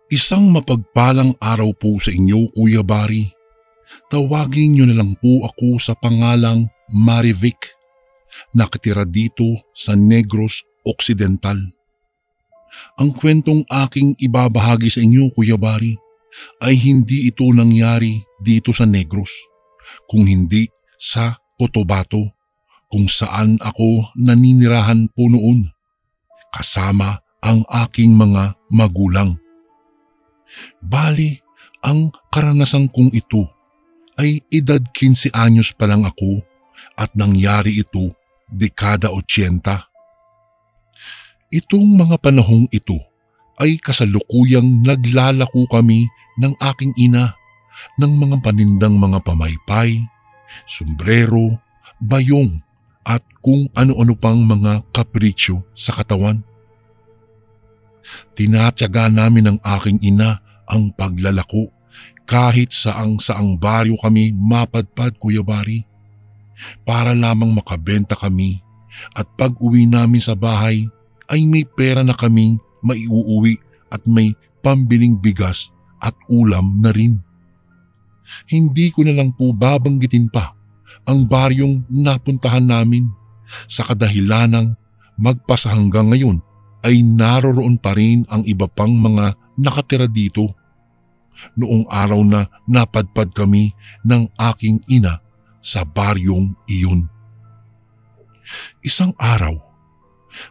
Isang mapagpalang araw po sa inyo, Kuya Bari. Tawagin niyo na lang po ako sa pangalang Marivic. Nakatira dito sa Negros Occidental. Ang kwentong aking ibabahagi sa inyo, Kuya Bari, ay hindi ito nangyari dito sa Negros, kung hindi sa Cotabato, kung saan ako naninirahan po noon, kasama ang aking mga magulang. Bali, ang karanasan kong ito ay edad 15 anyos pa lang ako at nangyari ito dekada 80. Itong mga panahong ito ay kasalukuyang naglalako kami ng aking ina ng mga panindang mga pamaypay, sombrero, bayong at kung ano-ano pang mga kapritsyo sa katawan. Tinatyaga namin ng aking ina ang paglalako kahit saang baryo kami mapadpad, Kuya Bari, para lamang makabenta kami at pag uwi namin sa bahay ay may pera na kaming maiuuwi at may pambiling bigas at ulam na rin. Hindi ko na lang po babanggitin pa ang baryong napuntahan namin sa kadahilanang magpasa hanggang ngayon ay naroroon pa rin ang iba pang mga nakatira dito. Noong araw na napadpad kami ng aking ina sa baryong iyon. Isang araw,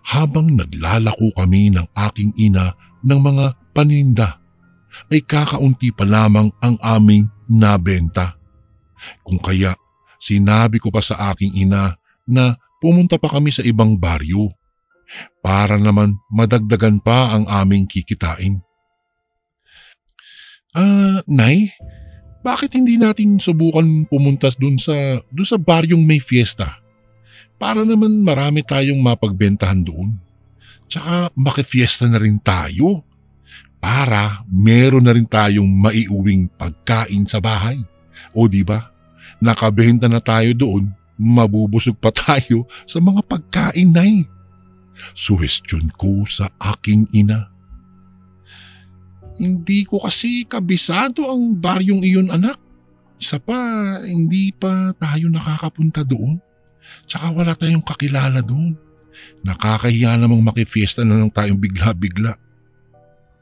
habang naglalako kami ng aking ina ng mga paninda, ay kakaunti pa lamang ang aming nabenta. Kung kaya sinabi ko pa sa aking ina na pumunta pa kami sa ibang baryo para naman madagdagan pa ang aming kikitain. Nay, bakit hindi natin subukan pumunta dun sa baryong may fiesta? Para naman marami tayong mapagbentahan doon. Tsaka makifiesta na rin tayo para meron na rin tayong maiuwing pagkain sa bahay. O diba, nakabenta na tayo doon, mabubusog pa tayo sa mga pagkain, Nay. Suhestyon ko sa aking ina. Hindi ko kasi kabisado ang baryong iyon, anak. Isa pa, hindi pa tayo nakakapunta doon. Tsaka wala tayong kakilala doon. Nakakahiya namang makifiesta na lang tayong bigla-bigla.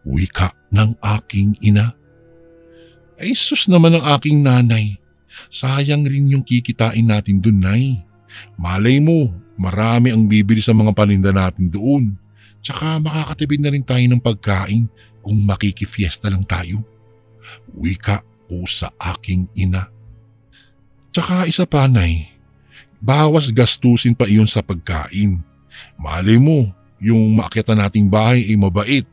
Wika ng aking ina. Ay sus naman ang aking nanay. Sayang rin yung kikitain natin doon, Nay. Malay mo, marami ang bibili sa mga paninda natin doon. Tsaka makakatipid na rin tayo ng pagkain kung makikifiesta lang tayo. Wika ko sa aking ina. Tsaka isa pa, Nay, bawas gastusin pa iyon sa pagkain. Malay mo, yung maakyatan nating bahay ay mabait,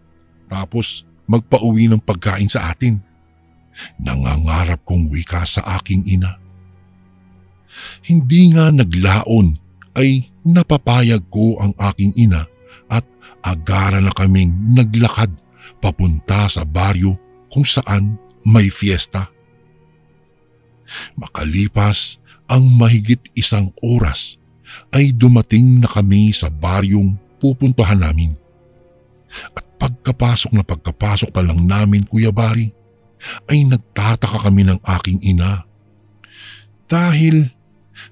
tapos magpauwi ng pagkain sa atin. Nangangarap kong wika sa aking ina. Hindi nga naglaon ay napapayag ko ang aking ina at agara na kaming naglakad papunta sa baryo kung saan may fiesta. Makalipas ang mahigit 1 oras ay dumating na kami sa baryong pupuntahan namin. At pagkapasok pa lang namin, Kuya Bari, ay nagtataka kami ng aking ina. Dahil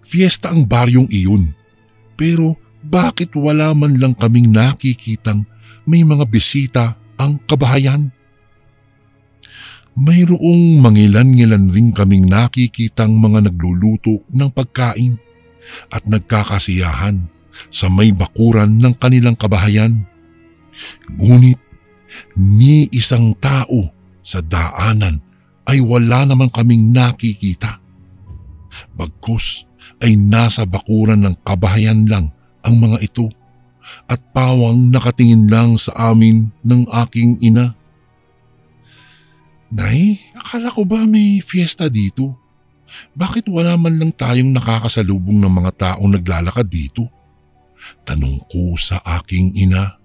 fiesta ang baryong iyon, pero bakit wala man lang kaming nakikitang may mga bisita ang kabahayan? Mayroong mangilan-ngilan rin kaming nakikitang mga nagluluto ng pagkain at nagkakasiyahan sa may bakuran ng kanilang kabahayan. Ngunit ni isang tao sa daanan ay wala naman kaming nakikita. Bagkus ay nasa bakuran ng kabahayan lang ang mga ito at pawang nakatingin lang sa amin ng aking ina. Nay, akala ko ba may fiesta dito? Bakit wala man lang tayong nakakasalubong ng mga taong naglalakad dito? Tanong ko sa aking ina.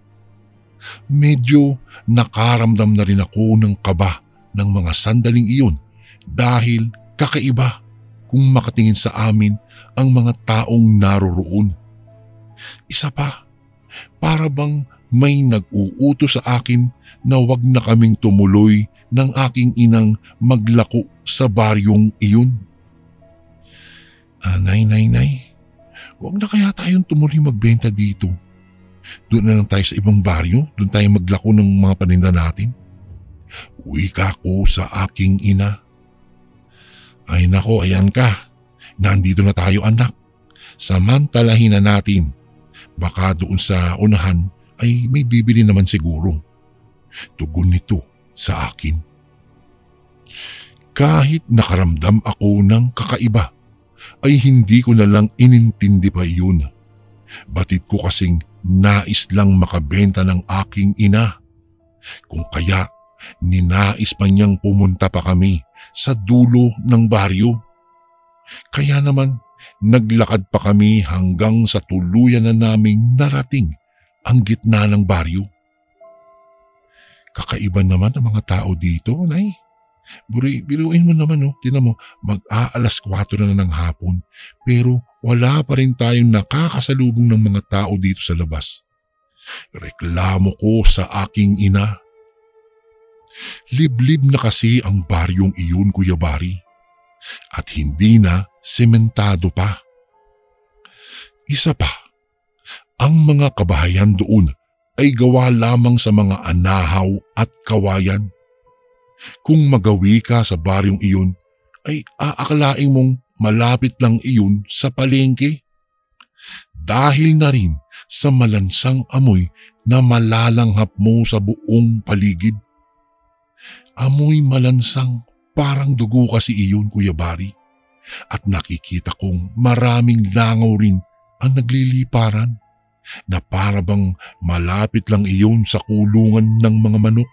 Medyo nakaramdam na rin ako ng kaba ng mga sandaling iyon dahil kakaiba kung makatingin sa amin ang mga taong naroroon. Isa pa, para bang may nag-uutos sa akin na wag na kaming tumuloy ng aking inang maglako sa baryong iyon. Nay, wag na kaya tayong tumuloy magbenta dito. Doon na lang tayo sa ibang baryo, doon tayo maglako ng mga paninda natin. Wika ko sa aking ina. Ay nako, ayan ka. Nandito na tayo anak. Samantalahin na natin. Baka doon sa unahan ay may bibili naman siguro. Tugon nito sa akin. Kahit nakaramdam ako ng kakaiba, ay hindi ko na lang inintindi pa yun. Batid ko kasing nais lang makabenta ng aking ina. Kung kaya, ninais pa niyang pumunta pa kami sa dulo ng baryo. Kaya naman, naglakad pa kami hanggang sa tuluyan na naming narating ang gitna ng baryo. Kakaiba naman ang mga tao dito, Nay. Biruin mo naman, tinan mo, mag-aalas 4 na ng hapon, pero wala pa rin tayong nakakasalubong ng mga tao dito sa labas. Reklamo ko sa aking ina. Liblib na kasi ang baryong iyon, Kuya Bari, at hindi na sementado pa. Isa pa, ang mga kabahayan doon ay gawa lamang sa mga anahaw at kawayan. Kung magawi ka sa baryong iyon, ay aakalaing mong malapit lang iyon sa palengke. Dahil na rin sa malansang amoy na malalanghap mo sa buong paligid. Amoy malansang parang dugo kasi iyon, Kuya Bari. At nakikita kong maraming langaw rin ang nagliliparan na para bang malapit lang iyon sa kulungan ng mga manok.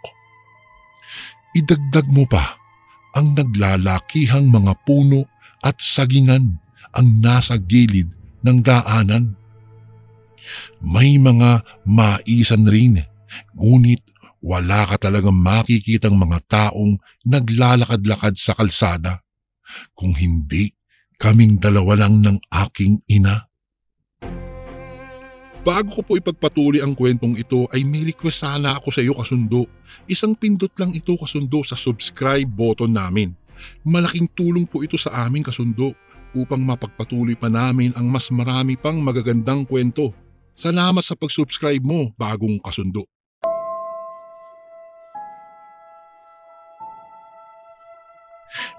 Idagdag mo pa ang naglalakihang mga puno at sagingan ang nasa gilid ng daanan. May mga maisan rin, ngunit wala ka talagang makikitang mga taong naglalakad-lakad sa kalsada, kung hindi kaming dalawa lang ng aking ina. Bago ko po ipagpatuloy ang kwentong ito ay may request sana ako sa iyo, kasundo. Isang pindot lang ito, kasundo, sa subscribe button namin. Malaking tulong po ito sa amin, kasundo, upang mapagpatuloy pa namin ang mas marami pang magagandang kwento. Salamat sa pag-subscribe mo, bagong kasundo.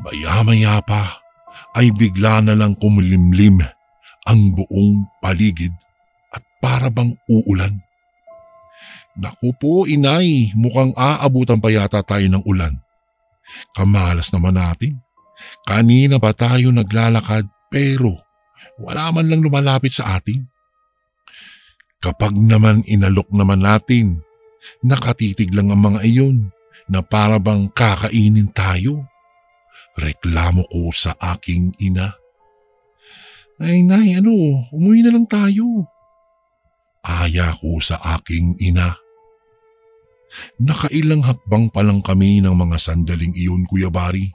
Maya-maya pa ay bigla na lang kumulimlim ang buong paligid at para bang uulan. Naku po, inay, mukhang aabutan pa yata tayo ng ulan. Kamalas naman natin. Kanina pa tayo naglalakad pero wala man lang lumalapit sa atin. Kapag naman inalok naman natin, nakatitig lang ang mga iyon na para bang kakainin tayo. Reklamo ko sa aking ina. Ay nay, umuwi na lang tayo. Aya ko sa aking ina. Nakailang hakbang pa lang kami ng mga sandaling iyon, Kuya Bari.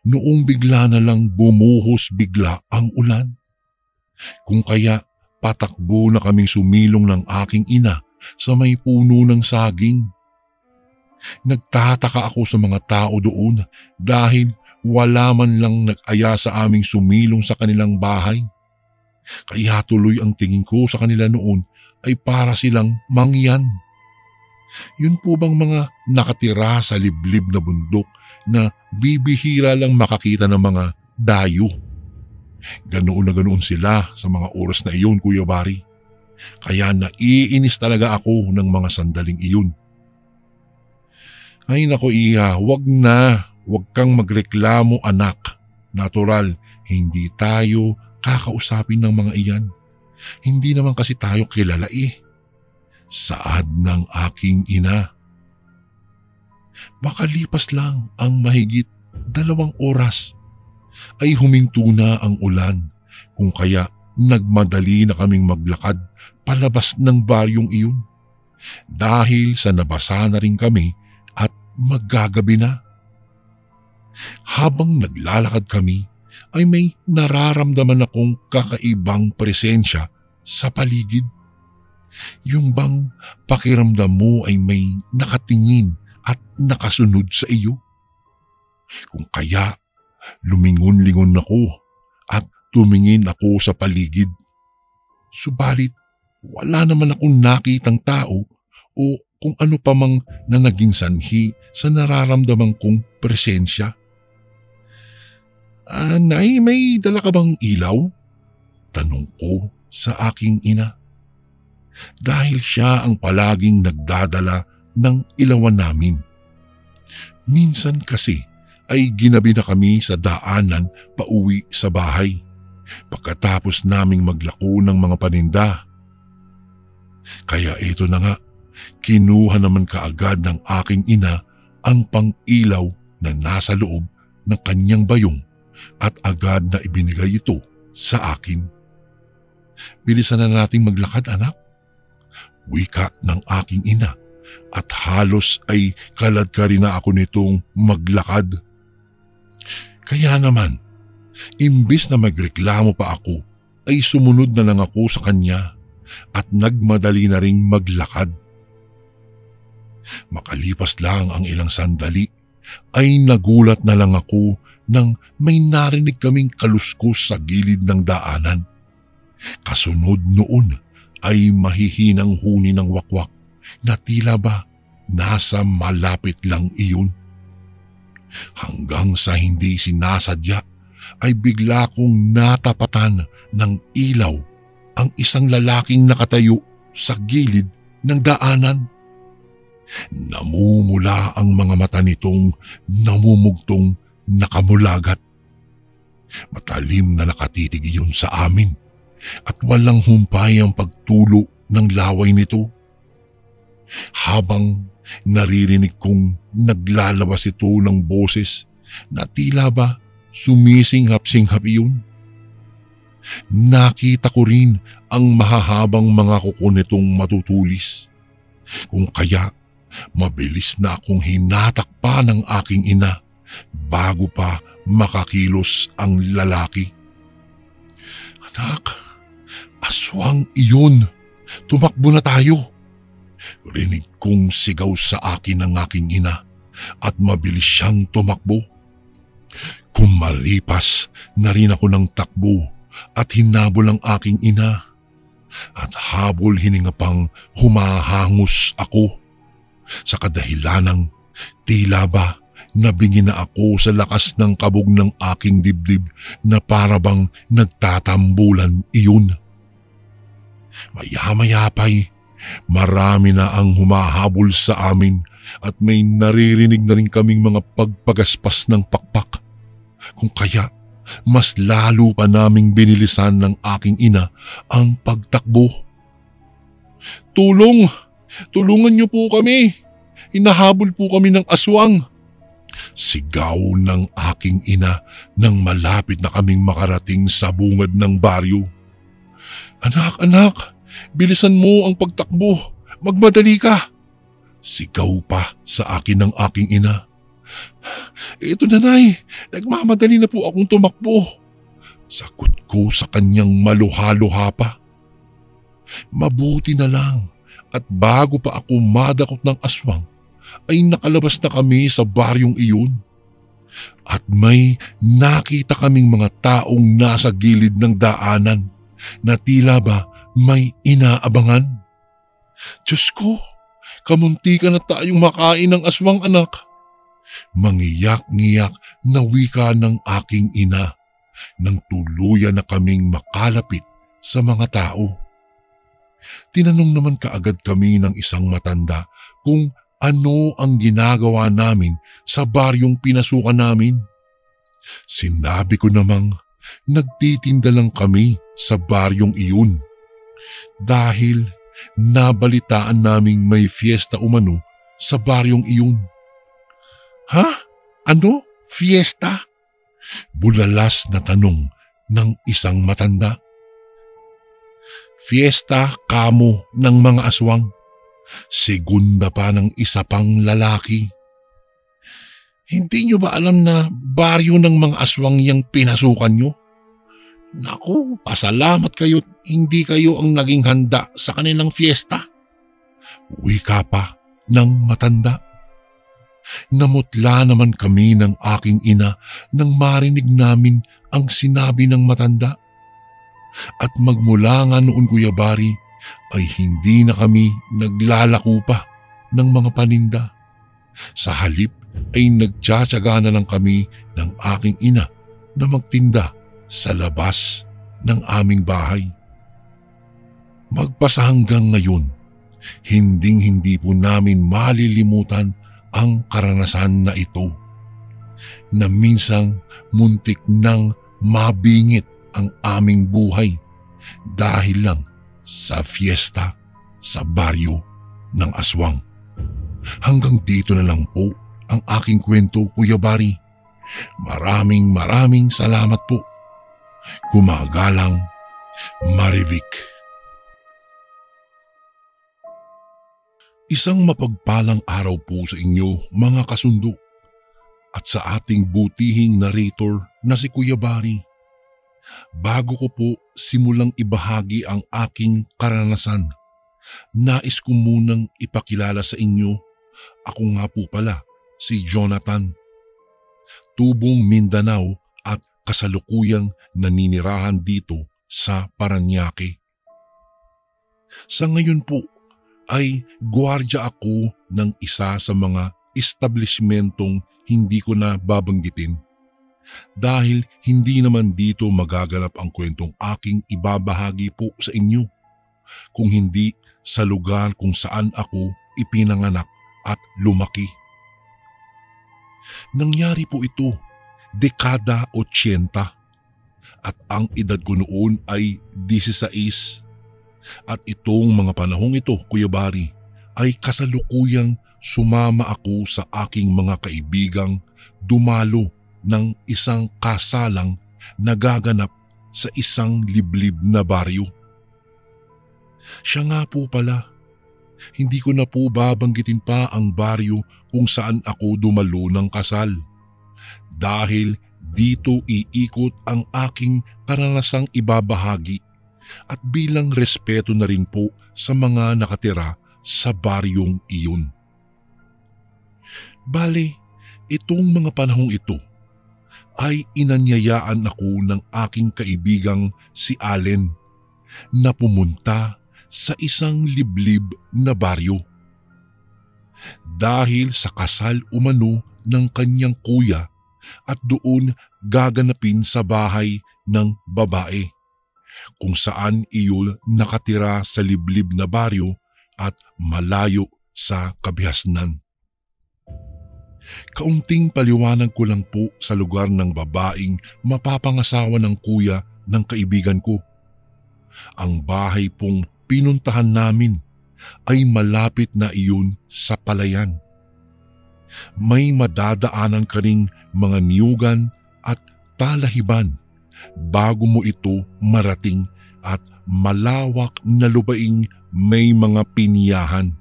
Noong bigla na lang bumuhos bigla ang ulan. Kung kaya patakbo na kaming sumilong ng aking ina sa may puno ng saging. Nagtataka ako sa mga tao doon dahil wala man lang nag-aya sa aming sumilong sa kanilang bahay. Kaya tuloy ang tingin ko sa kanila noon ay para silang mangyan. Yun po bang mga nakatira sa liblib na bundok na bibihira lang makakita ng mga dayo? Ganoon na ganoon sila sa mga oras na iyon, Kuya Bari. Kaya naiinis talaga ako ng mga sandaling iyon. Ay nako iha, wag kang magreklamo anak. Natural, hindi tayo kakausapin ng mga iyan. Hindi naman kasi tayo kilala Saad ng aking ina. Makalipas lang ang mahigit 2 oras ay huminto na ang ulan, kung kaya nagmadali na kaming maglakad palabas ng baryong iyon dahil sa nabasa na rin kami at maggagabi na. Habang naglalakad kami ay may nararamdaman akong kakaibang presensya sa paligid. Yung bang pakiramdam mo ay may nakatingin at nakasunod sa iyo? Kung kaya, lumingon-lingon ako at tumingin ako sa paligid. Subalit, wala naman akong nakitang tao o kung ano pa mang na naging sanhi sa nararamdaman kong presensya. Nay, may dala ka bang ilaw? Tanong ko sa aking ina. Dahil siya ang palaging nagdadala ng ilawan namin. Minsan kasi ay ginabi na kami sa daanan pauwi sa bahay pagkatapos naming maglako ng mga paninda. Kaya ito na nga, kinuha naman kaagad ng aking ina ang pang-ilaw na nasa loob ng kanyang bayong at agad na ibinigay ito sa akin. Bilisan na nating maglakad, anak. Wika ng aking ina at halos ay kaladkari na ako nitong maglakad. Kaya naman, imbis na magreklamo pa ako, ay sumunod na lang ako sa kanya at nagmadali na ring maglakad. Makalipas lang ang ilang sandali, ay nagulat na lang ako nang may narinig kaming kaluskos sa gilid ng daanan. Kasunod noon ay mahihinang huni ng wakwak na tila ba nasa malapit lang iyon. Hanggang sa hindi sinasadya ay bigla kong natapatan ng ilaw ang isang lalaking nakatayo sa gilid ng daanan. Namumula ang mga mata nitong namumugtong nakamulagat. Matalim na nakatitig iyon sa amin at walang humpay ang pagtulo ng laway nito. Habang naririnig kong naglalabas ito ng boses na tila ba sumisinghap-singhap iyon. Nakita ko rin ang mahahabang mga kuko nitong matutulis. Kung kaya, mabilis na akong hinatakpa ng aking ina bago pa makakilos ang lalaki. Anak, aswang iyon. Tumakbo na tayo. Rinig kong sigaw sa akin ng aking ina at mabilis siyang tumakbo. Kumaripas na rin ako ng takbo at hinabol ang aking ina. At habol hininga pang humahangos ako sa kadahilanang tila ba nabingi na ako sa lakas ng kabog ng aking dibdib na parabang nagtatambulan iyon. Maya-maya pa'y marami na ang humahabol sa amin at may naririnig na rin kaming mga pagpagaspas ng pakpak. Kung kaya, mas lalo pa naming binilisan ng aking ina ang pagtakbo. Tulong! Tulungan niyo po kami! Hinahabol po kami ng aswang! Sigaw ng aking ina nang malapit na kaming makarating sa bungad ng baryo. Anak, anak! Bilisan mo ang pagtakbo! Magmadali ka! Sigaw pa sa akin ng aking ina. Ito nanay, nagmamadali na po akong tumakbo. Sagot ko sa kanyang maluha-luha pa. Mabuti na lang at bago pa ako madakot ng aswang ay nakalabas na kami sa baryong iyon. At may nakita kaming mga taong nasa gilid ng daanan na tila ba may inaabangan. Diyos ko, kamunti ka na tayong makain ng aswang, anak. Mangiyak-ngiyak na wika ng aking ina nang tuluyan na kaming makalapit sa mga tao. Tinanong naman kaagad kami ng isang matanda kung ano ang ginagawa namin sa baryong pinasukan namin. Sinabi ko namang nagtitinda lang kami sa baryong iyon dahil nabalitaan naming may fiesta umano sa baryong iyon. Ha? Ano? Fiesta? Bulalas na tanong ng isang matanda. Fiesta kamo ng mga aswang. Segunda pa ng isa pang lalaki. Hindi nyo ba alam na baryo ng mga aswang yang pinasukan nyo? Naku, pasalamat kayo't hindi kayo ang naging handa sa kanilang fiesta. Wika pa ng matanda. Namutla naman kami ng aking ina nang marinig namin ang sinabi ng matanda. At magmula nga noon, Kuya Bari, ay hindi na kami naglalako pa ng mga paninda. Sa halip ay nagtsatsaga na lang kami ng aking ina na magtinda sa labas ng aming bahay. Magpasa hanggang ngayon, hinding-hindi po namin malilimutan ang karanasan na ito, na minsang muntik nang mabingit ang aming buhay dahil lang sa fiesta sa baryo ng Aswang. Hanggang dito na lang po ang aking kwento, Kuya Bari. Maraming salamat po. Gumagalang, Marivic. Isang mapagpalang araw po sa inyo, mga kasundo, at sa ating butihing narrator na si Kuya Bari. Bago ko po simulang ibahagi ang aking karanasan, nais ko munang ipakilala sa inyo, ako nga po pala si Jonathan. Tubong Mindanao at kasalukuyang naninirahan dito sa Parañaque. Sa ngayon po ay gwardiya ako ng isa sa mga establishmentong hindi ko na babanggitin dahil hindi naman dito magaganap ang kwentong aking ibabahagi po sa inyo, kung hindi sa lugar kung saan ako ipinanganak at lumaki. Nangyari po ito dekada 80 at ang edad ko noon ay 16. At itong mga panahong ito, Kuya Bari, ay kasalukuyang sumama ako sa aking mga kaibigang dumalo ng isang kasalang nagaganap sa isang liblib na baryo. Siya nga po pala, hindi ko na po babanggitin pa ang baryo kung saan ako dumalo ng kasal dahil dito iikot ang aking karanasang ibabahagi at bilang respeto na rin po sa mga nakatira sa baryong iyon. Bale, itong mga panahong ito ay inanyayaan ako ng aking kaibigang si Allen na pumunta sa isang liblib na baryo. Dahil sa kasal umano ng kanyang kuya at doon gaganapin sa bahay ng babae, kung saan iyon nakatira sa liblib na baryo at malayo sa kabihasnan. Kaunting paliwanag ko lang po sa lugar ng babaeng mapapangasawa ng kuya ng kaibigan ko. Ang bahay pong pinuntahan namin ay malapit na iyon sa palayan. May madadaanan ka ring mga niyugan at talahiban bago mo ito marating at malawak na lupaing may mga piniyahan.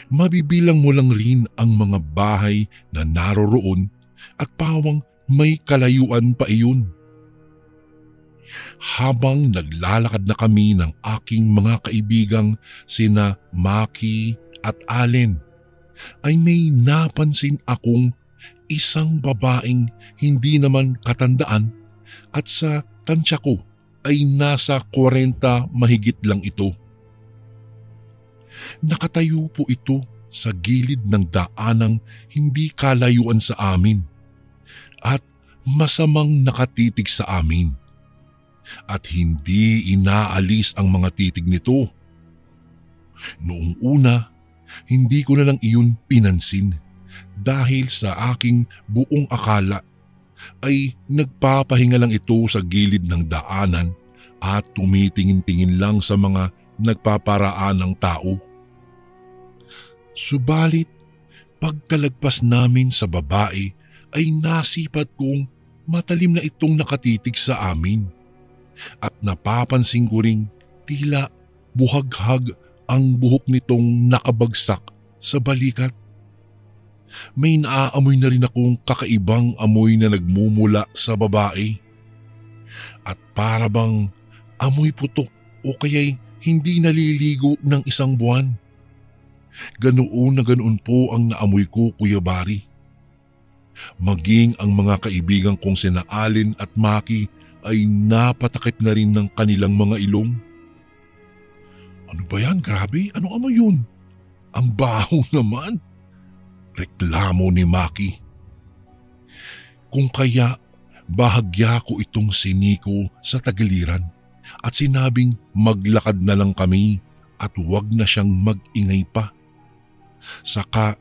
Mabibilang mo lang rin ang mga bahay na naroroon at pawang may kalayuan pa iyon. Habang naglalakad na kami ng aking mga kaibigang sina Maki at Allen, ay may napansin akong isang babaeng hindi naman katandaan at sa tansya ko ay nasa 40 mahigit lang ito. Nakatayo po ito sa gilid ng daanang hindi kalayuan sa amin at masamang nakatitig sa amin. At hindi inaalis ang mga titig nito. Noong una, hindi ko na lang iyon pinansin dahil sa aking buong akala ay nagpapahinga lang ito sa gilid ng daanan at tumitingin-tingin lang sa mga nagpaparaan ng tao. Subalit, pagkalagpas namin sa babae ay nasipat kong matalim na itong nakatitig sa amin at napapansin ko ring tila buhaghag ang buhok nitong nakabagsak sa balikat. May naaamoy na rin akong kakaibang amoy na nagmumula sa babae at para bang amoy putok o kaya'y hindi naliligo ng isang buwan. Ganoon na ganoon po ang naamoy ko, Kuya Bari. Maging ang mga kaibigan kong sina Allen at Maki ay napatakip na rin ng kanilang mga ilong. Ano ba yan? Grabe, anong amoy yun? Ang baho naman. Reklamo ni Maki. Kung kaya, bahagya ko itong siniko sa tagiliran at sinabing maglakad na lang kami at huwag na siyang mag-ingay pa. Saka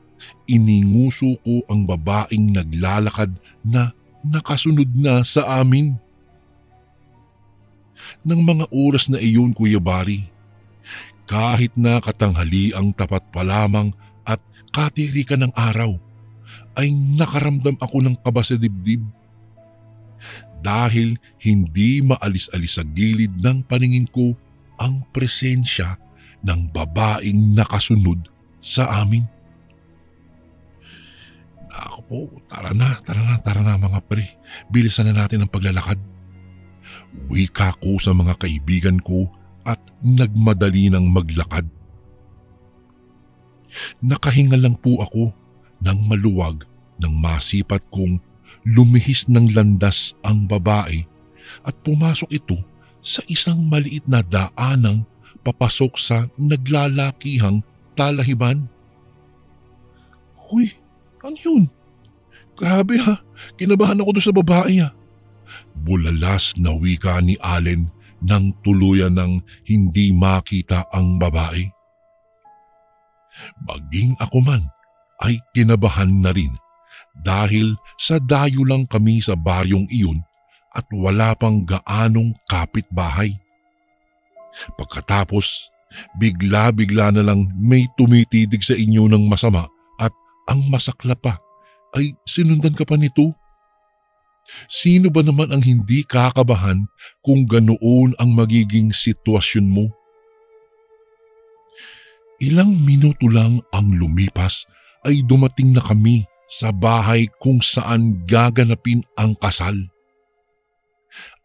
ininguso ko ang babaeng naglalakad na nakasunod na sa amin. Nang mga oras na iyon, Kuya Bari, kahit na katanghali ang tapat pa lamang at katirikan ng araw, ay nakaramdam ako ng kaba sa dibdib. Dahil hindi maalis-alis sa gilid ng paningin ko ang presensya ng babaeng nakasunod sa amin. Ako po, tara na mga pre. Bilisan na natin ang paglalakad. Wika ko sa mga kaibigan ko at nagmadali ng maglakad. Nakahinga lang po ako nang maluwag nang masipat kong lumihis ng landas ang babae at pumasok ito sa isang maliit na daanang papasok sa naglalakihang talahiban. Huy, ano yun? Grabe ha, kinabahan ako doon sa babae ha. Bulalas na wika ni Allen nang tuluyan ng hindi makita ang babae. Maging ako man ay kinabahan na rin dahil sa dayo lang kami sa baryong iyon at wala pang gaanong kapitbahay. Pagkatapos, bigla-bigla na lang may tumitidig sa inyo ng masama at ang masakla pa ay sinundan ka pa nito. Sino ba naman ang hindi kakabahan kung ganoon ang magiging sitwasyon mo? Ilang minuto lang ang lumipas ay dumating na kami sa bahay kung saan gaganapin ang kasal.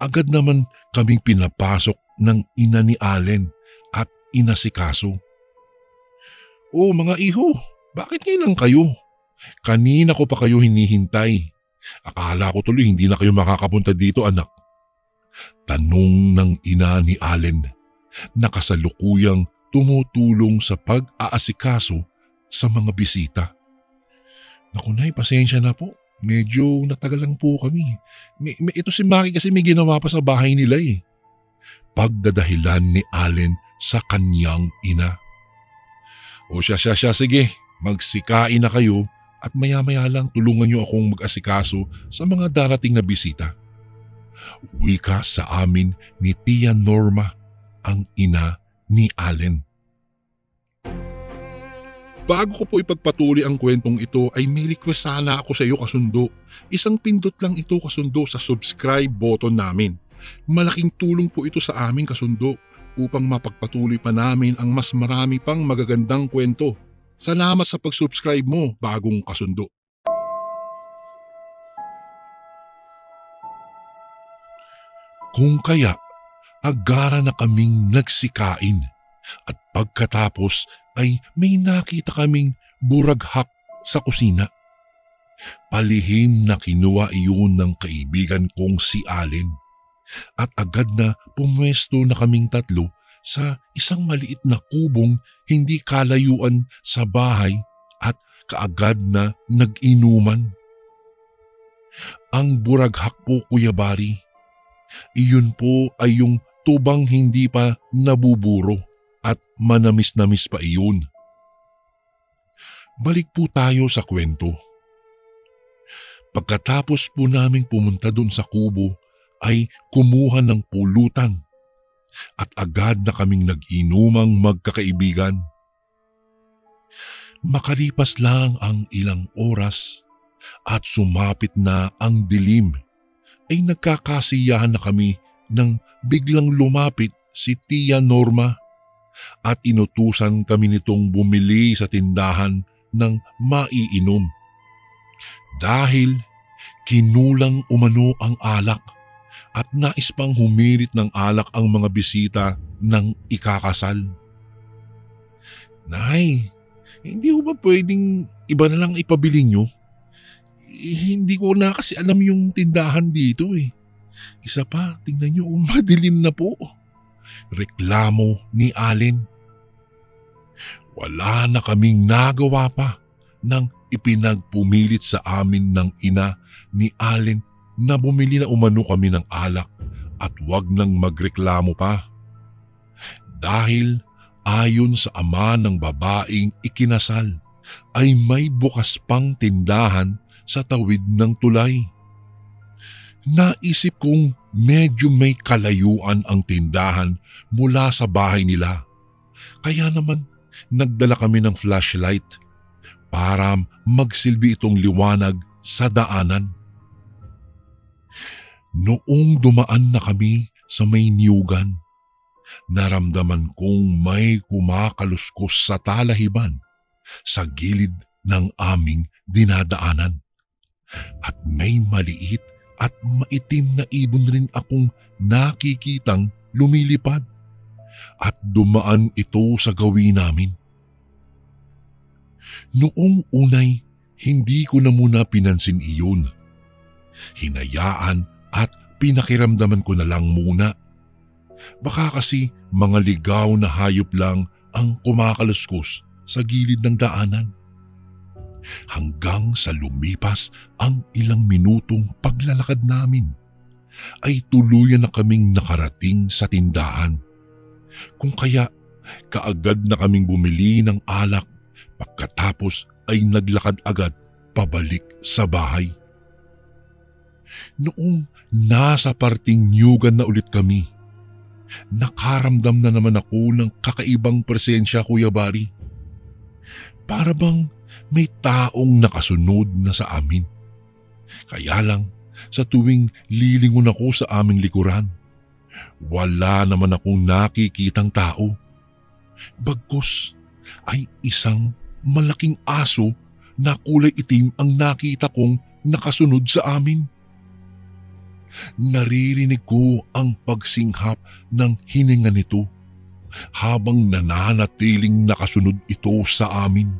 Agad naman kaming pinapasok ng ina ni Allen at inasikaso. Oh mga iho, bakit ngayon lang kayo? Kanina ko pa kayo hinihintay. Akala ko tuloy hindi na kayo makakapunta dito anak. Tanong ng ina ni Allen na kasalukuyang tumutulong sa pag-aasikaso sa mga bisita. Naku nay, pasensya na po. Medyo natagal lang po kami. Ito si Maki kasi may ginawa pa sa bahay nila eh. Pagdadahilan ni Allen sa kanyang ina. O siya, sige, magsikain na kayo at maya-maya lang tulungan niyo akong mag-asikaso sa mga darating na bisita. Wika sa amin ni Tia Norma, ang ina ni Allen. Bago ko po ipagpatuloy ang kwentong ito ay may request sana ako sa iyo kasundo. Isang pindot lang ito kasundo sa subscribe button namin. Malaking tulong po ito sa amin kasundo upang mapagpatuloy pa namin ang mas marami pang magagandang kwento. Salamat sa pag-subscribe mo, bagong kasundo. Kung kaya, agara na kaming nagsikain at pagkatapos ay may nakita kaming buraghak sa kusina. Palihim na kinuha iyon ng kaibigan kong si Allen at agad na pumwesto na kaming tatlo sa isang maliit na kubong hindi kalayuan sa bahay at kaagad na nag-inuman. Ang buraghak po, Kuya Bari, iyon po ay yung tubang hindi pa nabuburo at manamis-namis pa iyon. Balik po tayo sa kwento. Pagkatapos po naming pumunta doon sa kubo ay kumuha ng pulutan at agad na kaming nag-inumang magkakaibigan. Makalipas lang ang ilang oras at sumapit na ang dilim ay nagkakasiyahan na kami nang biglang lumapit si Tia Norma at inutusan kami nitong bumili sa tindahan ng maiinom. Dahil kinulang umano ang alak at nais pang humirit ng alak ang mga bisita ng ikakasal. Nay, hindi ko ba pwedeng iba na lang ipabili nyo? Hindi ko na kasi alam yung tindahan dito eh. Isa pa, tingnan nyo, madilim na po. Reklamo ni Allen. Wala na kaming nagawa pa nang ipinagpumilit sa amin ng ina ni Allen na bumili na umano kami ng alak at wag nang magreklamo pa. Dahil ayon sa ama ng babaeng ikinasal ay may bukas pang tindahan sa tawid ng tulay. Naisip kong medyo may kalayuan ang tindahan mula sa bahay nila. Kaya naman nagdala kami ng flashlight para magsilbi itong liwanag sa daanan. Noong dumaan na kami sa may niyugan, naramdaman kong may kumakaluskos sa talahiban sa gilid ng aming dinadaanan. At may maliit at maitim na ibon rin akong nakikitang lumilipad at dumaan ito sa gawi namin. Noong unay, hindi ko na muna pinansin iyon. Hinayaan at pinakiramdaman ko na lang muna. Baka kasi mga ligaw na hayop lang ang kumakaluskos sa gilid ng daanan. Hanggang sa lumipas ang ilang minutong paglalakad namin, ay tuluyan na kaming nakarating sa tindahan. Kung kaya, kaagad na kaming bumili ng alak, pagkatapos ay naglakad agad pabalik sa bahay. Noong nasa parting niyugan na ulit kami, nakaramdam na naman ako ng kakaibang presensya, Kuya Bari. Para bang may taong nakasunod na sa amin. Kaya lang, sa tuwing lilingon ako sa aming likuran, wala naman akong nakikitang tao. Bagkus ay isang malaking aso na kulay itim ang nakita kong nakasunod sa amin. Naririnig ko ang pagsinghap ng hininga nito habang nananatiling nakasunod ito sa amin.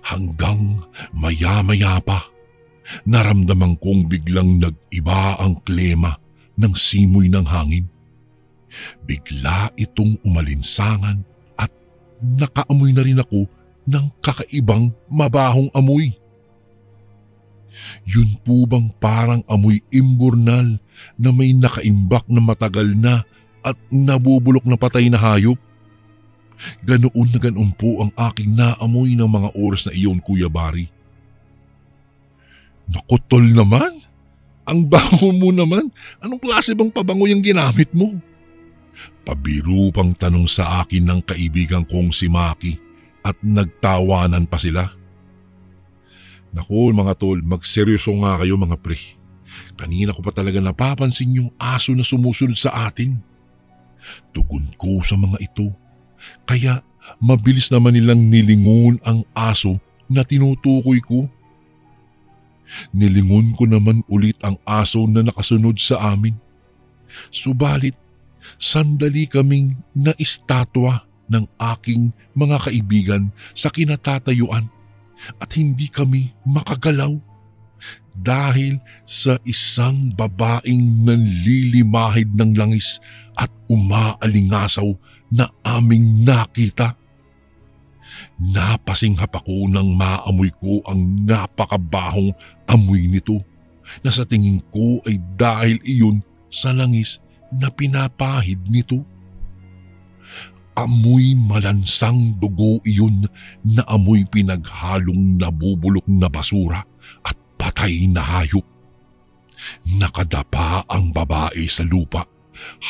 Hanggang maya-maya pa, naramdaman kong biglang nag-iba ang klema ng simoy ng hangin. Bigla itong umalinsangan at nakaamoy na rin ako ng kakaibang mabahong amoy. Yun po bang parang amoy imburnal na may nakaimbak na matagal na at nabubulok na patay na hayop? Ganoon na ganoon po ang aking naamoy ng mga oras na iyon, Kuya Bari. Naku, tol naman! Ang bango mo naman! Anong klase bang pabango yung ginamit mo? Pabiru pang tanong sa akin ng kaibigan kong si Maki at nagtawanan pa sila. Naku mga tol, magseryoso nga kayo mga pre. Kanina ko pa talaga napapansin yung aso na sumusunod sa atin. Tugon ko sa mga ito. Kaya mabilis naman nilang nilingon ang aso na tinutukoy ko. Nilingon ko naman ulit ang aso na nakasunod sa amin. Subalit, sandali kaming naistatwa ng aking mga kaibigan sa kinatatayuan at hindi kami makagalaw dahil sa isang babaeng nanlilimahid ng langis at umaalingasaw na aming nakita. Napasinghap ako nang maamoy ko ang napakabahong amoy nito na sa tingin ko ay dahil iyon sa langis na pinapahid nito. Amoy malansang dugo iyon na amoy pinaghalong nabubulok na basura at patay na hayop. Nakadapa ang babae sa lupa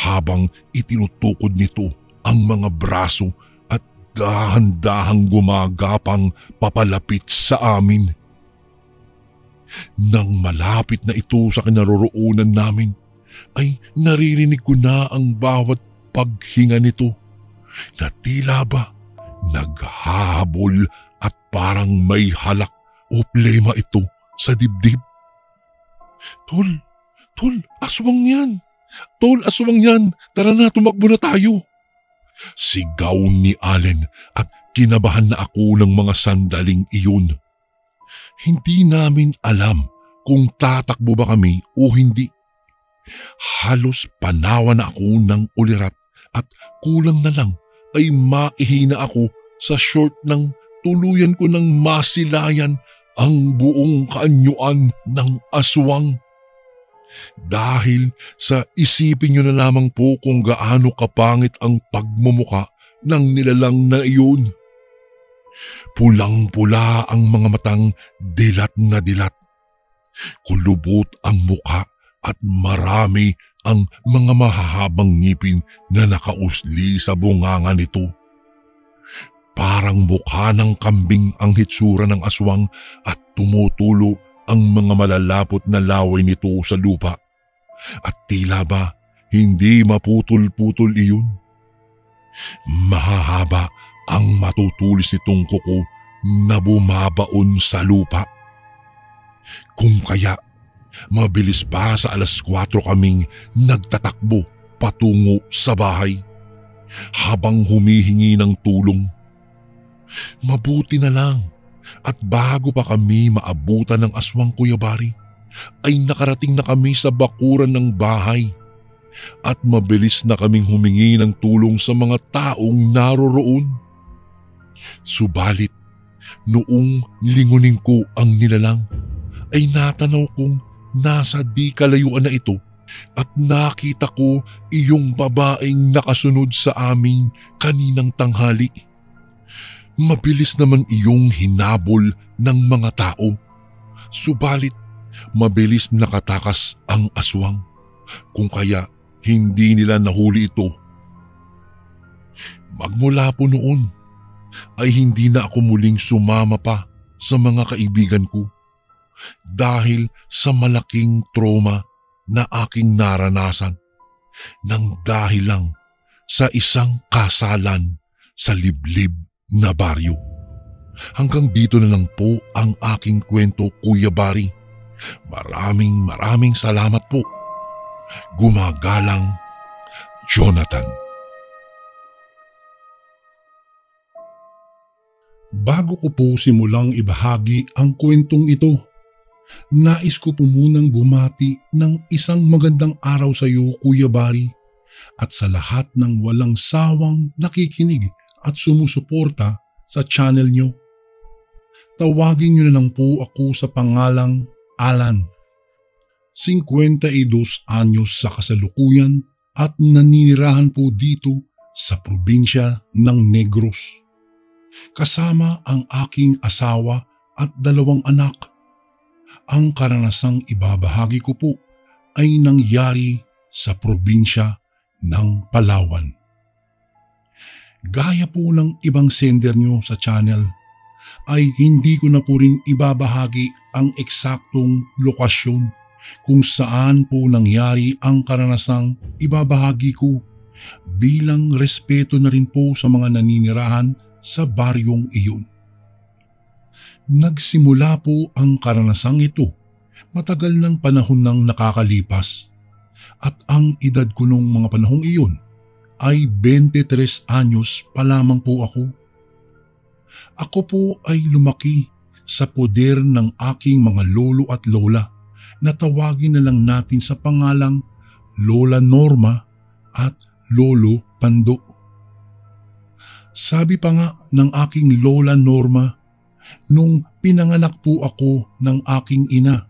habang itinutukod nito ang mga braso at dahan-dahang gumagapang papalapit sa amin. Nang malapit na ito sa kinaroroonan namin, ay naririnig ko na ang bawat paghinga nito na tila ba naghahabol at parang may halak o plema ito sa dibdib. Tol, Tol, aswang yan! Tol, aswang yan! Tara na, tumakbo na tayo! Sigaw ni Allen at kinabahan na ako ng mga sandaling iyon. Hindi namin alam kung tatakbo ba kami o hindi. Halos panawa na ako ng ulirat at kulang na lang ay maihina ako sa short ng tuluyan ko ng masilayan ang buong kaanyuan ng aswang. Dahil sa isipin nyo na lamang po kung gaano kapangit ang pagmumuka ng nilalang na iyon. Pulang-pula ang mga matang dilat na dilat. Kulubot ang muka at marami ang mga mahahabang ngipin na nakausli sa bunganga nito. Parang mukha ng kambing ang hitsura ng aswang at tumutulo ang mga malalapot na laway nito sa lupa. At tila ba hindi maputol-putol iyon? Mahahaba ang matutulis nitong kuko na bumabaon sa lupa. Kung kaya, mabilis pa sa 4:00 kaming nagtatakbo patungo sa bahay habang humihingi ng tulong. Mabuti na lang at bago pa kami maabutan ng aswang, Kuya Bari, ay nakarating na kami sa bakuran ng bahay at mabilis na kaming humingi ng tulong sa mga taong naroroon. Subalit, noong lingunin ko ang nilalang, ay natanaw kong nasa di kalayuan na ito at nakita ko iyong babaeng nakasunod sa amin kaninang tanghali. Mabilis naman iyong hinabol ng mga tao. Subalit, mabilis nakatakas ang aswang, kung kaya hindi nila nahuli ito. Magmula po noon, ay hindi na ako muling sumama pa sa mga kaibigan ko dahil sa malaking trauma na aking naranasan nang dahil lang sa isang kasalan sa liblib na baryo. Hanggang dito na lang po ang aking kwento, Kuya Bari. Maraming salamat po. Gumagalang, Jonathan. Bago ko po simulang ibahagi ang kwentong ito, nais ko po munang bumati ng isang magandang araw sa iyo, Kuya Bari, at sa lahat ng walang sawang nakikinig at sumusuporta sa channel nyo. Tawagin nyo na lang po ako sa pangalang Alan. 52 anyos sa kasalukuyan at naninirahan po dito sa probinsya ng Negros. Kasama ang aking asawa at 2 anak. Ang karanasang ibabahagi ko po ay nangyari sa probinsya ng Palawan. Gaya po ng ibang sender nyo sa channel, ay hindi ko na po rin ibabahagi ang eksaktong lokasyon kung saan po nangyari ang karanasang ibabahagi ko bilang respeto na rin po sa mga naninirahan sa baryong iyon. Nagsimula po ang karanasang ito matagal ng panahon nang nakakalipas at ang edad ko nung mga panahong iyon ay 23 anyos pa lamang po ako. Ako po ay lumaki sa poder ng aking mga lolo at lola na tawagin na lang natin sa pangalang Lola Norma at Lolo Pando. Sabi pa nga ng aking Lola Norma, nung pinanganak po ako ng aking ina,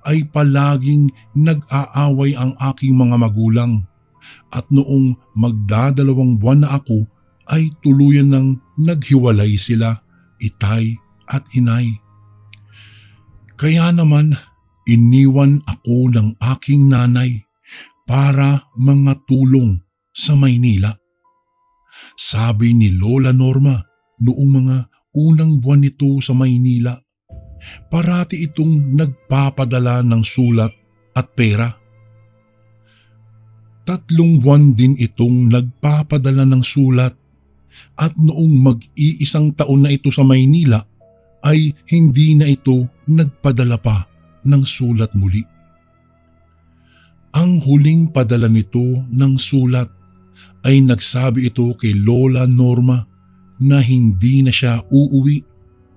ay palaging nag-aaway ang aking mga magulang. At noong magdadalawang buwan na ako ay tuluyan ng naghiwalay sila, itay at inay. Kaya naman iniwan ako ng aking nanay para mga tulong sa Maynila. Sabi ni Lola Norma noong mga unang buwan nito sa Maynila, parati itong nagpapadala ng sulat at pera. 3 buwan din itong nagpapadala ng sulat at noong mag-iisang taon na ito sa Maynila ay hindi na ito nagpadala pa ng sulat muli. Ang huling padala nito ng sulat ay nagsabi ito kay Lola Norma na hindi na siya uuwi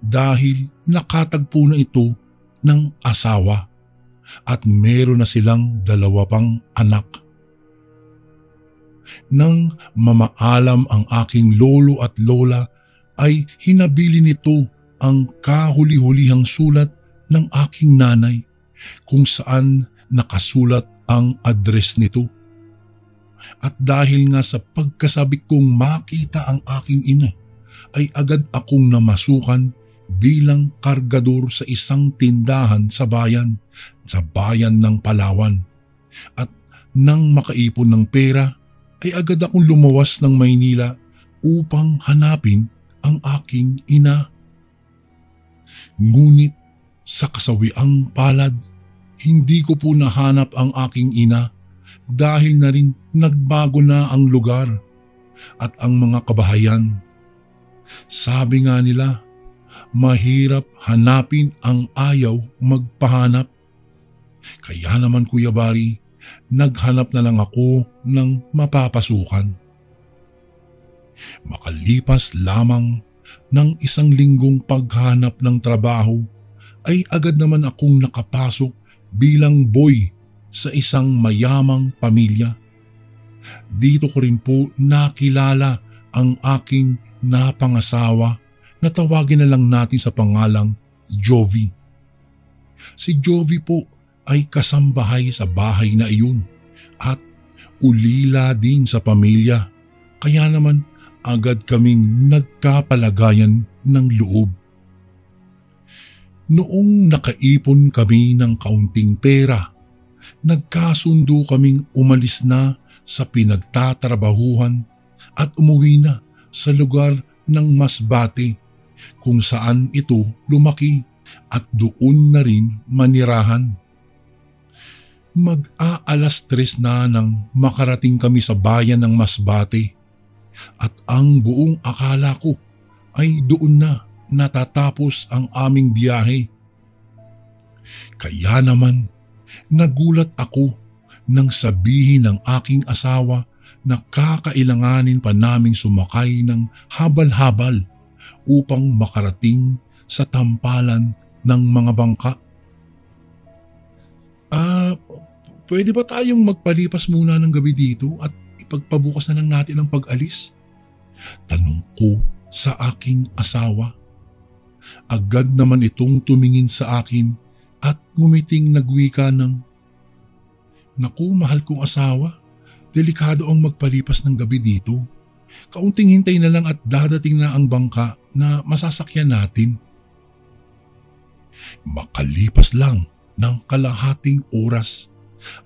dahil nakatagpo na ito ng asawa at meron na silang 2 pang anak. Nang mamaalam ang aking lolo at lola ay hinabili nito ang kahuli-hulihang sulat ng aking nanay kung saan nakasulat ang address nito. At dahil nga sa pagkasabik kong makita ang aking ina, ay agad akong namasukan bilang kargador sa isang tindahan sa bayan ng Palawan. At nang makaipon ng pera, ay agad akong lumawas ng Maynila upang hanapin ang aking ina. Ngunit sa kasawiang palad, hindi ko po nahanap ang aking ina dahil na rin nagbago na ang lugar at ang mga kabahayan. Sabi nga nila, mahirap hanapin ang ayaw magpahanap. Kaya naman Kuya Bari, naghanap na lang ako ng mapapasukan. Makalipas lamang ng 1 linggong paghanap ng trabaho ay agad naman akong nakapasok bilang boy sa isang mayamang pamilya. Dito ko rin po nakilala ang aking napangasawa na tawagin na lang natin sa pangalang Jovi. Si Jovi po ay kasambahay sa bahay na iyon at ulila din sa pamilya, kaya naman agad kaming nagkapalagayan ng loob. Noong nakaipon kami ng kaunting pera, nagkasundo kaming umalis na sa pinagtatrabahuhan at umuwi na sa lugar ng Masbate kung saan ito lumaki at doon na rin manirahan. Mag-aalas 3 na nang makarating kami sa bayan ng Masbate at ang buong akala ko ay doon na natatapos ang aming biyahe. Kaya naman nagulat ako nang sabihin ng aking asawa na kakailanganin pa naming sumakay ng habal-habal upang makarating sa tampalan ng mga bangka. Pwede ba tayong magpalipas muna ng gabi dito at ipagpabukas na lang natin ang pag-alis? Tanong ko sa aking asawa. Agad naman itong tumingin sa akin at ngumiting nagwika ng, "Naku, mahal kong asawa, delikado ang magpalipas ng gabi dito. Kaunting hintay na lang at dadating na ang bangka na masasakyan natin." Makalipas lang ng kalahating oras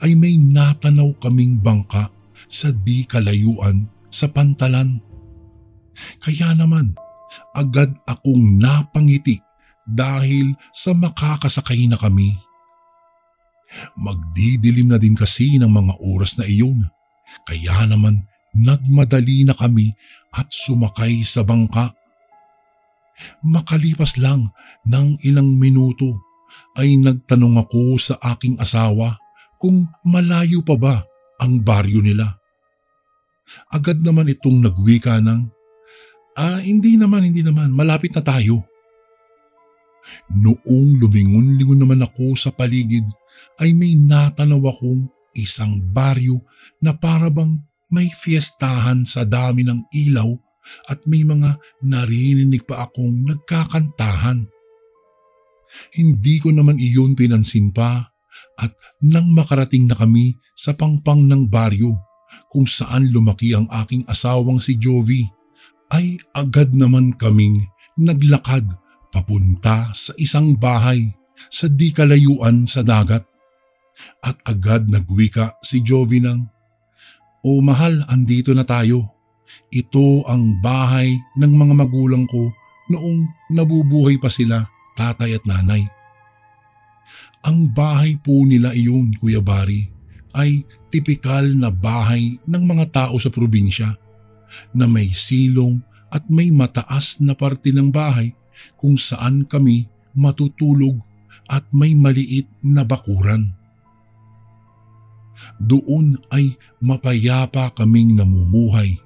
ay may natanaw kaming bangka sa di kalayuan sa pantalan. Kaya naman agad akong napangiti dahil sa makakasakay na kami. Magdidilim na din kasi ng mga oras na iyon, kaya naman nagmadali na kami at sumakay sa bangka. Makalipas lang ng ilang minuto ay nagtanong ako sa aking asawa kung malayo pa ba ang baryo nila. Agad naman itong nagwika ng, Hindi naman, malapit na tayo." Noong lumingon-lingon naman ako sa paligid ay may natanaw akong isang baryo na parabang may fiestahan sa dami ng ilaw at may mga narinig pa akong nagkakantahan. Hindi ko naman iyon pinansin pa at nang makarating na kami sa pangpang ng baryo kung saan lumaki ang aking asawang si Jovi, ay agad naman kaming naglakad papunta sa isang bahay sa di kalayuan sa dagat. At agad nagwika si Jovi ng, "O mahal, andito na tayo. Ito ang bahay ng mga magulang ko noong nabubuhay pa sila, tatay at nanay." Ang bahay po nila iyon, Kuya Bari, ay tipikal na bahay ng mga tao sa probinsya na may silong at may mataas na parte ng bahay kung saan kami matutulog at may maliit na bakuran. Doon ay mapayapa kaming namumuhay.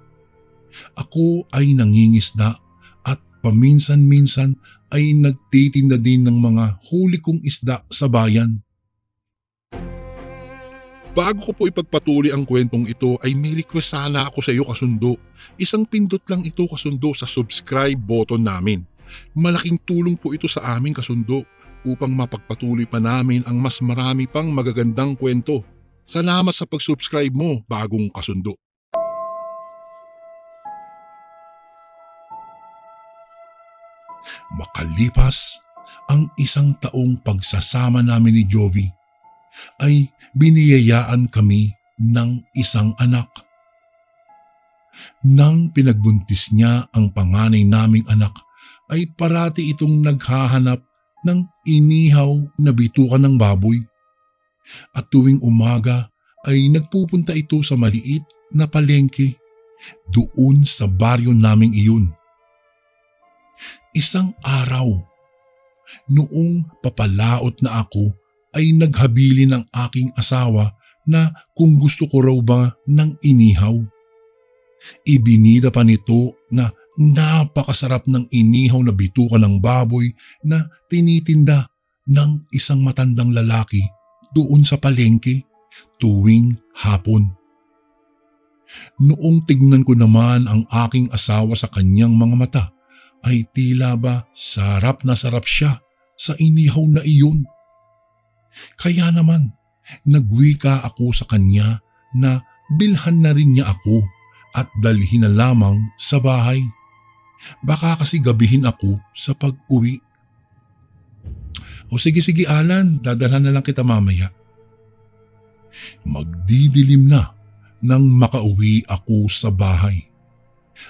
Ako ay nangingisda at paminsan-minsan ay nagtitinda din ng mga huli kong isda sa bayan. Bago ko po ipagpatuloy ang kwentong ito ay may request sana ako sa iyo kasundo. Isang pindot lang ito kasundo sa subscribe button namin. Malaking tulong po ito sa amin kasundo upang mapagpatuloy pa namin ang mas marami pang magagandang kwento. Salamat sa pag-subscribe mo, bagong kasundo. Makalipas ang isang taong pagsasama namin ni Jovi, ay biniyayaan kami ng isang anak. Nang pinagbuntis niya ang panganay naming anak, ay parati itong naghahanap ng inihaw na bitukan ng baboy. At tuwing umaga ay nagpupunta ito sa maliit na palengke doon sa baryo naming iyon. Isang araw, noong papalaot na ako, ay naghabili ng aking asawa na kung gusto ko raw ba ng inihaw. Ibinida pa nito na napakasarap ng inihaw na bitukan ng baboy na tinitinda ng isang matandang lalaki doon sa palengke tuwing hapon. Noong tignan ko naman ang aking asawa sa kanyang mga mata, ay tila ba sarap na sarap siya sa inihaw na iyon. Kaya naman, nagwika ako sa kanya na bilhan na rin niya ako at dalhin na lamang sa bahay. Baka kasi gabihin ako sa pag-uwi. O sige Alan, dadalhan na lang kita mamaya. Magdidilim na nang makauwi ako sa bahay.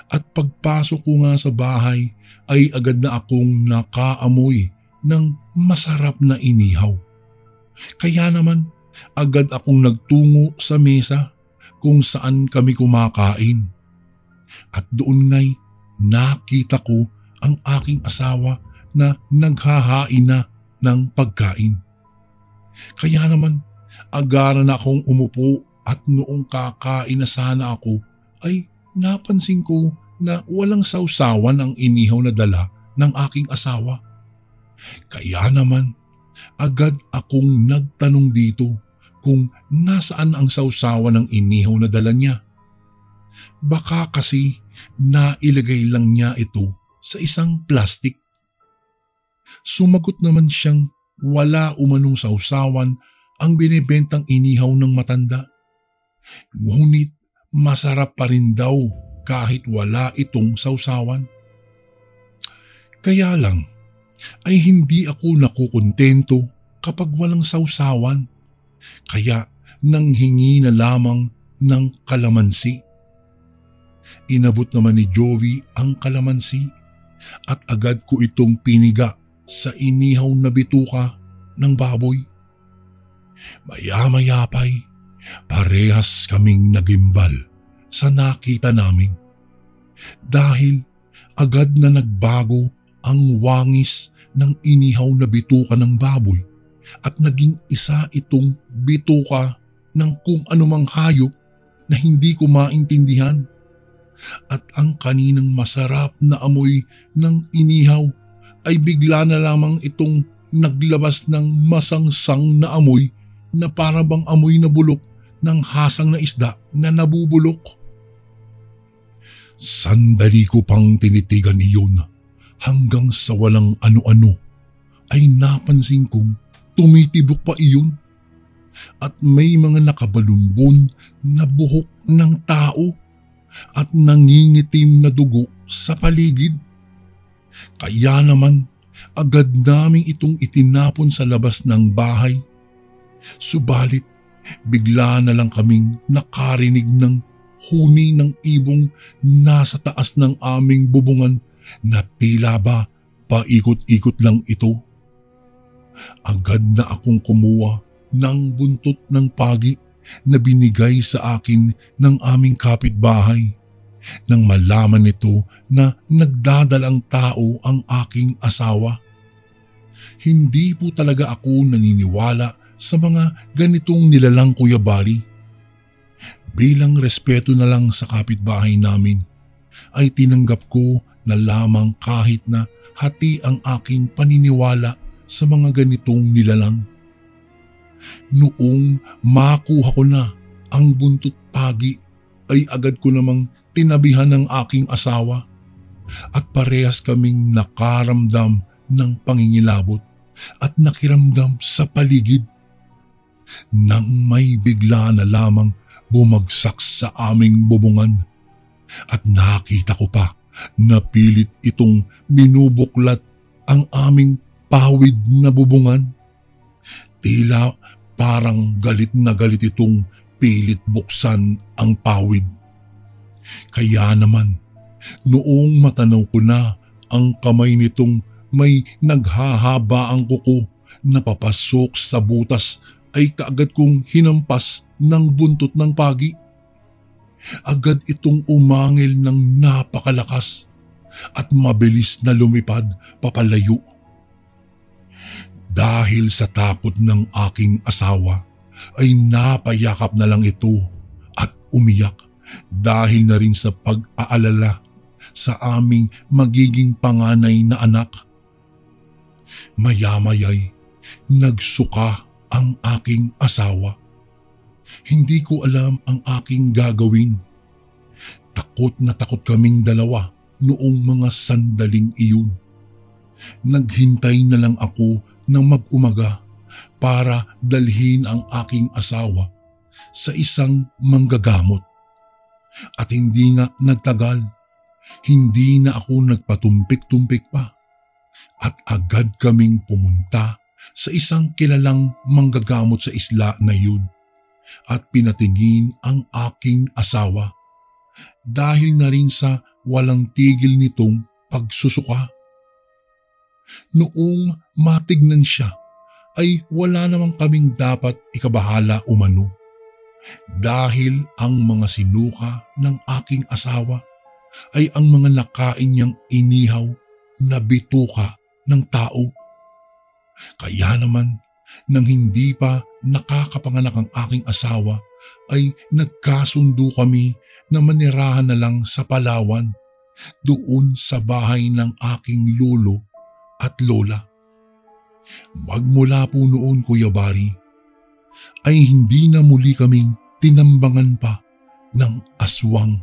At pagpasok ko nga sa bahay ay agad na akong nakaamoy ng masarap na inihaw. Kaya naman agad akong nagtungo sa mesa kung saan kami kumakain. At doon nga'y nakita ko ang aking asawa na naghahain na ng pagkain. Kaya naman agaran na akong umupo at noong kakain na sana ako ay napansin ko na walang sausawan ang inihaw na dala ng aking asawa. Kaya naman agad akong nagtanong dito kung nasaan ang sausawan ng inihaw na dala niya. Baka kasi nailagay lang niya ito sa isang plastik. Sumagot naman siyang wala umanong sausawan ang binibentang inihaw ng matanda. Ngunit masarap pa rin daw kahit wala itong sausawan. Kaya lang ay hindi ako nakukontento kapag walang sausawan. Kaya nanghingi na lamang ng kalamansi. Inabot naman ni Jovi ang kalamansi at agad ko itong piniga sa inihaw na bituka ng baboy. Maya-maya pa'y parehas kaming nagimbal sa nakita namin dahil agad na nagbago ang wangis ng inihaw na bituka ng baboy at naging isa itong bituka ng kung anumang hayop na hindi ko maintindihan. At ang kaninang masarap na amoy ng inihaw ay bigla na lamang itong naglabas ng masangsang na amoy na parabang amoy na bulok ng hasang na isda na nabubulok. Sandali ko pang tinitigan iyon hanggang sa walang ano-ano ay napansin kong tumitibok pa iyon at may mga nakabalumbon na buhok ng tao at nangingitim na dugo sa paligid. Kaya naman agad naming itong itinapon sa labas ng bahay. Subalit bigla na lang kaming nakarinig ng huni ng ibong nasa taas ng aming bubungan na tila ba paikot-ikot lang ito. Agad na akong kumuha ng buntot ng pagi na binigay sa akin ng aming kapitbahay nang malaman nito na nagdadalang tao ang aking asawa. Hindi po talaga ako naniniwala sa mga ganitong nilalang, Kuya Bari. Bilang respeto na lang sa kapitbahay namin, ay tinanggap ko na lamang kahit na hati ang aking paniniwala sa mga ganitong nilalang. Noong makuha ko na ang buntot pagi, ay agad ko namang tinabihan ng aking asawa at parehas kaming nakaramdam ng pangingilabot at nakiramdam sa paligid. Nang may bigla na lamang bumagsak sa aming bubungan at nakita ko pa na pilit itong binubuklat ang aming pawid na bubungan. Tila parang galit na galit itong pilit buksan ang pawid. Kaya naman, noong matanaw ko na ang kamay nitong may naghahaba ang kuko na papasok sa butas, ay kaagad kong hinampas ng buntot ng pagi. Agad itong umangil ng napakalakas at mabilis na lumipad papalayo. Dahil sa takot ng aking asawa, ay napayakap na lang ito at umiyak dahil na rin sa pag-aalala sa aming magiging panganay na anak. Maya-maya'y nagsuka ang aking asawa. Hindi ko alam ang aking gagawin. Takot na takot kaming dalawa noong mga sandaling iyon. Naghintay na lang ako ng mag-umaga para dalhin ang aking asawa sa isang manggagamot. At hindi nga nagtagal, hindi na ako nagpatumpik-tumpik pa at agad kaming pumunta sa isang kilalang manggagamot sa isla na yun at pinatingin ang aking asawa dahil na rin sa walang tigil nitong pagsusuka. Noong matignan siya ay wala namang kaming dapat ikabahala umano dahil ang mga sinuka ng aking asawa ay ang mga nakain niyang inihaw na bituka ng tao. Kaya naman, nang hindi pa nakakapanganak ang aking asawa, ay nagkasundo kami na manirahan na lang sa Palawan, doon sa bahay ng aking lolo at lola. Magmula po noon, Kuya Bari, ay hindi na muli kaming tinambangan pa ng aswang.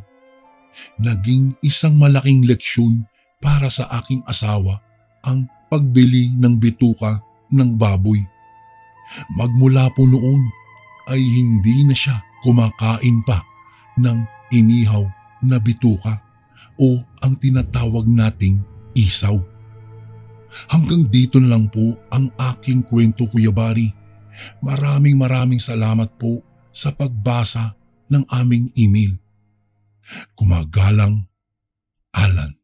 Naging isang malaking leksyon para sa aking asawa ang pagbili ng bituka ng baboy. Magmula po noon ay hindi na siya kumakain pa ng inihaw na bituka o ang tinatawag nating isaw. Hanggang dito na lang po ang aking kwento, Kuya Bari. Maraming salamat po sa pagbasa ng aming email. Kumagalang, Alan.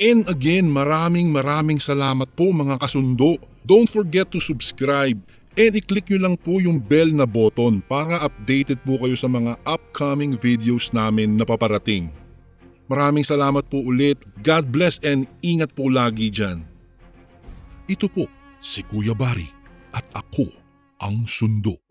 And again, maraming salamat po mga kasundo. Don't forget to subscribe and i-click nyo lang po yung bell na button para updated po kayo sa mga upcoming videos namin na paparating. Maraming salamat po ulit. God bless and ingat po lagi dyan. Ito po si Kuya Bari at ako ang Sundo.